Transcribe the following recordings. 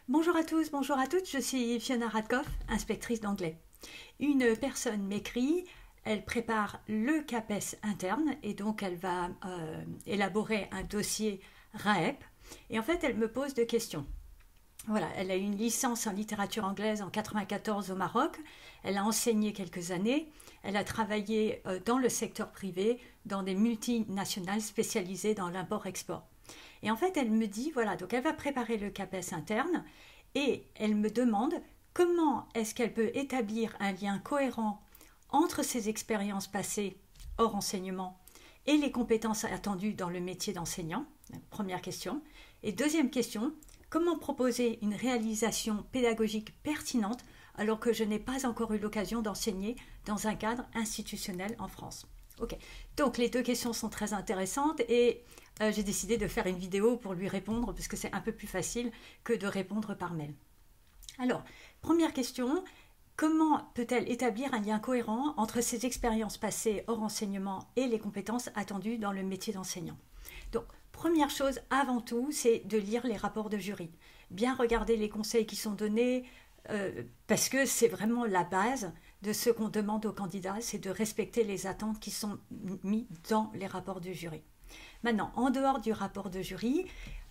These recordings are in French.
Bonjour à tous, bonjour à toutes, je suis Fiona Radkoff, inspectrice d'anglais. Une personne m'écrit, elle prépare le CAPES interne et donc elle va élaborer un dossier RAEP et en fait elle me pose deux questions. Voilà, elle a eu une licence en littérature anglaise en 94 au Maroc, elle a enseigné quelques années, elle a travaillé dans le secteur privé, dans des multinationales spécialisées dans l'import-export. Et en fait, elle me dit, voilà, donc elle va préparer le CAPES interne et elle me demande comment est-ce qu'elle peut établir un lien cohérent entre ses expériences passées hors enseignement et les compétences attendues dans le métier d'enseignant. Première question. Et deuxième question, comment proposer une réalisation pédagogique pertinente alors que je n'ai pas encore eu l'occasion d'enseigner dans un cadre institutionnel en France. Ok, donc les deux questions sont très intéressantes et j'ai décidé de faire une vidéo pour lui répondre parce que c'est un peu plus facile que de répondre par mail. Alors, première question, comment peut-elle établir un lien cohérent entre ses expériences passées hors enseignement et les compétences attendues dans le métier d'enseignant? Donc, première chose, avant tout, c'est de lire les rapports de jury. Bien regarder les conseils qui sont donnés, parce que c'est vraiment la base de ce qu'on demande aux candidats, c'est de respecter les attentes qui sont mises dans les rapports de jury. Maintenant, en dehors du rapport de jury,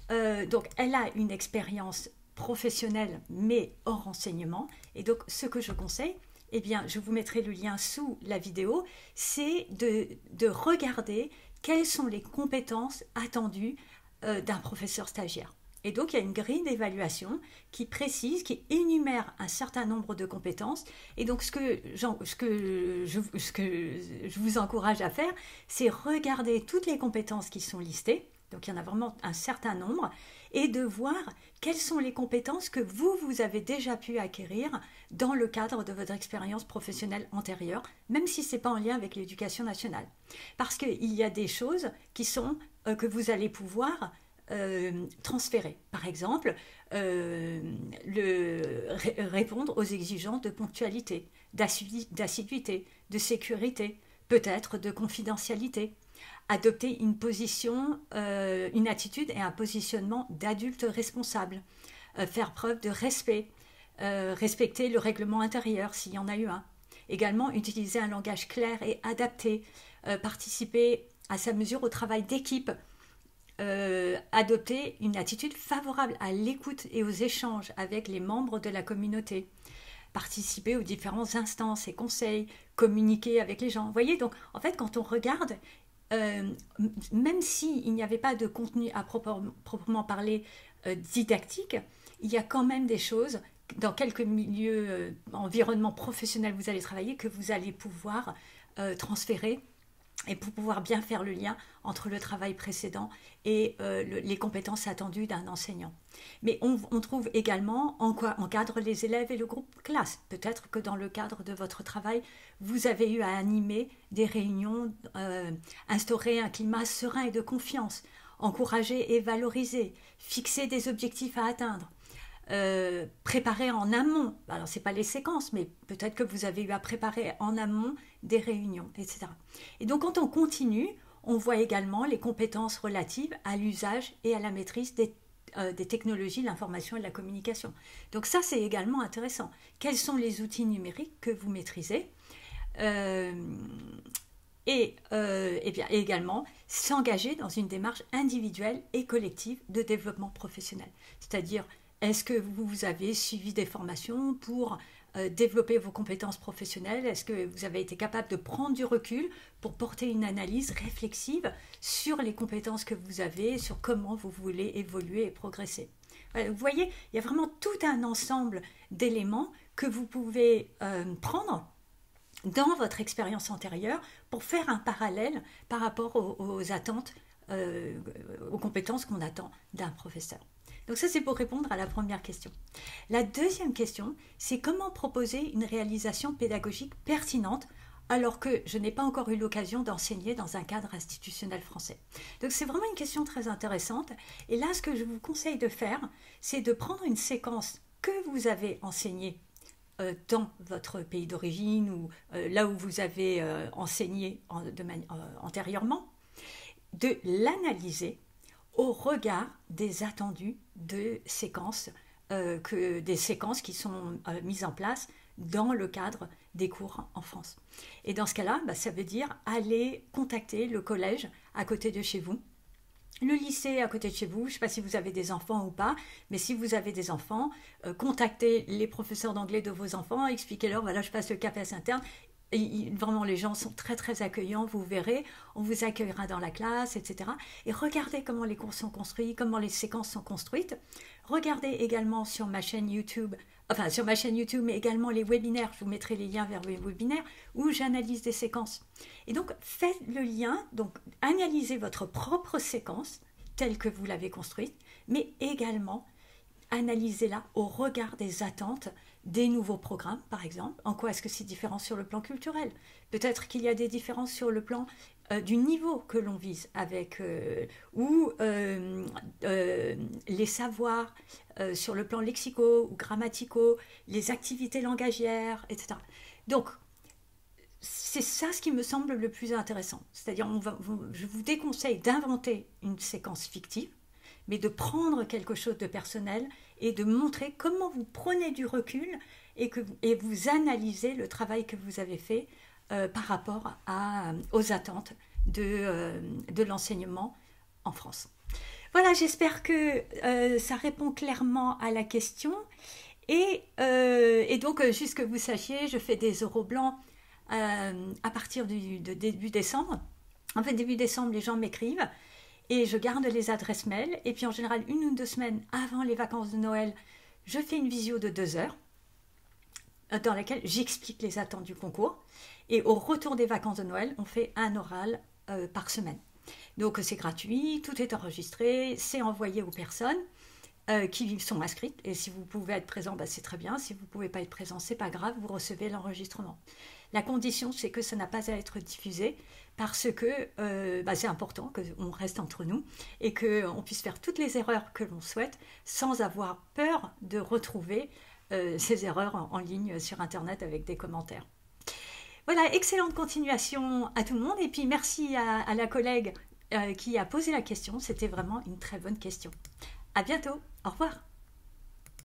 donc elle a une expérience professionnelle mais hors enseignement. Et donc, ce que je conseille, eh bien, je vous mettrai le lien sous la vidéo, c'est de regarder quelles sont les compétences attendues d'un professeur stagiaire. Et donc, il y a une grille d'évaluation qui précise, qui énumère un certain nombre de compétences. Et donc, ce que je vous encourage à faire, c'est regarder toutes les compétences qui sont listées. Donc, il y en a vraiment un certain nombre. Et de voir quelles sont les compétences que vous avez déjà pu acquérir dans le cadre de votre expérience professionnelle antérieure, même si ce n'est pas en lien avec l'éducation nationale. Parce qu'il y a des choses qui sont, que vous allez pouvoir transférer. Par exemple, répondre aux exigences de ponctualité, d'assiduité, de sécurité, peut-être de confidentialité. Adopter une position, une attitude et un positionnement d'adulte responsable. Faire preuve de respect. Respecter le règlement intérieur s'il y en a eu un. Également, utiliser un langage clair et adapté. Participer à sa mesure au travail d'équipe. Adopter une attitude favorable à l'écoute et aux échanges avec les membres de la communauté, participer aux différentes instances et conseils, communiquer avec les gens. Vous voyez, donc en fait, quand on regarde, même s'il n'y avait pas de contenu à proprement parler didactique, il y a quand même des choses, dans quelques milieux, environnements professionnels où vous allez travailler, que vous allez pouvoir transférer et pour pouvoir bien faire le lien entre le travail précédent et les compétences attendues d'un enseignant. Mais on trouve également en quoi encadre les élèves et le groupe classe. Peut-être que dans le cadre de votre travail, vous avez eu à animer des réunions, instaurer un climat serein et de confiance, encourager et valoriser, fixer des objectifs à atteindre. Préparer en amont, alors c'est pas les séquences, mais peut-être que vous avez eu à préparer en amont des réunions, etc. Et donc quand on continue, on voit également les compétences relatives à l'usage et à la maîtrise des technologies de l'information et de la communication. Donc ça c'est également intéressant. Quels sont les outils numériques que vous maîtrisez et bien également s'engager dans une démarche individuelle et collective de développement professionnel. C'est-à-dire, est-ce que vous avez suivi des formations pour développer vos compétences professionnelles? Est-ce que vous avez été capable de prendre du recul pour porter une analyse réflexive sur les compétences que vous avez, sur comment vous voulez évoluer et progresser? Voilà, vous voyez, il y a vraiment tout un ensemble d'éléments que vous pouvez prendre dans votre expérience antérieure pour faire un parallèle par rapport aux attentes, aux compétences qu'on attend d'un professeur. Donc ça, c'est pour répondre à la première question. La deuxième question, c'est comment proposer une réalisation pédagogique pertinente alors que je n'ai pas encore eu l'occasion d'enseigner dans un cadre institutionnel français. Donc c'est vraiment une question très intéressante. Et là, ce que je vous conseille de faire, c'est de prendre une séquence que vous avez enseignée dans votre pays d'origine ou là où vous avez enseigné antérieurement, de l'analyser au regard des attendus de séquences que des séquences qui sont mises en place dans le cadre des cours en France. Et dans ce cas-là, ça veut dire aller contacter le collège à côté de chez vous, le lycée à côté de chez vous. Je ne sais pas si vous avez des enfants ou pas, mais si vous avez des enfants, contactez les professeurs d'anglais de vos enfants, expliquez-leur, voilà, je passe le CAPES interne. Et vraiment, les gens sont très très accueillants, vous verrez, on vous accueillera dans la classe, etc. Et regardez comment les cours sont construits, comment les séquences sont construites. Regardez également sur ma chaîne YouTube, mais également les webinaires, je vous mettrai les liens vers les webinaires, où j'analyse des séquences. Et donc, faites le lien, donc analysez votre propre séquence, telle que vous l'avez construite, mais également analysez-la au regard des attentes des nouveaux programmes, par exemple. En quoi est-ce que c'est différent sur le plan culturel? Peut-être qu'il y a des différences sur le plan du niveau que l'on vise, avec les savoirs sur le plan lexico ou grammaticaux, les activités langagières, etc. Donc, c'est ça ce qui me semble le plus intéressant. C'est-à-dire, je vous déconseille d'inventer une séquence fictive, mais de prendre quelque chose de personnel et de montrer comment vous prenez du recul et vous analysez le travail que vous avez fait par rapport aux attentes de l'enseignement en France. Voilà, j'espère que ça répond clairement à la question. Et donc, juste que vous sachiez, je fais des euros blancs à partir de début décembre. En fait, début décembre, les gens m'écrivent. Et je garde les adresses mail. Et puis en général, 1 ou 2 semaines avant les vacances de Noël, je fais une visio de 2 heures dans laquelle j'explique les attentes du concours. Et au retour des vacances de Noël, on fait un oral par semaine. Donc c'est gratuit, tout est enregistré, c'est envoyé aux personnes qui sont inscrites. Et si vous pouvez être présent, c'est très bien. Si vous ne pouvez pas être présent, c'est pas grave, vous recevez l'enregistrement. La condition, c'est que ça n'a pas à être diffusé parce que c'est important qu'on reste entre nous et qu'on puisse faire toutes les erreurs que l'on souhaite sans avoir peur de retrouver ces erreurs en ligne sur Internet avec des commentaires. Voilà, excellente continuation à tout le monde et puis merci à la collègue qui a posé la question. C'était vraiment une très bonne question. À bientôt, au revoir.